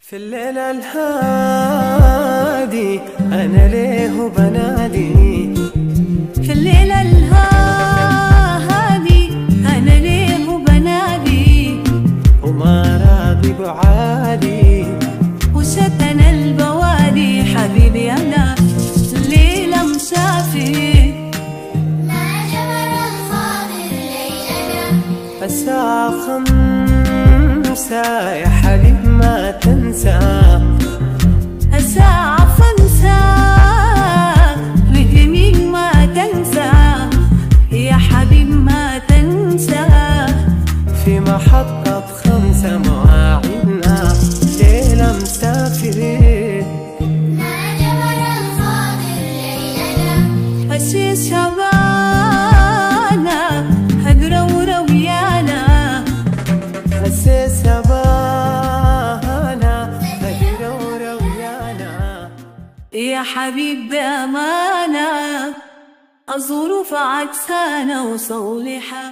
في الليل الهادي أنا ليه بنادي، في الليل الهادي أنا ليه بنادي، وما راضي بعادي وشتن البوادي. حبيبي أنا الليلة مسافر، ما جبر الخاطر ليلنا. الساعة 5 يا حبيب ما تنسى، الساعة 5 بجميل ما تنسى، يا حبيب ما تنسى. في محطة 5 مواعيدنا ليلة مسافرين. ما جبر الخاطر ليلنا. الشيش شبانا هدرة ويانا، هسه سبانا هدرة ويانا. يا حبيب بأمانة الظروف عكسانة وصولحة.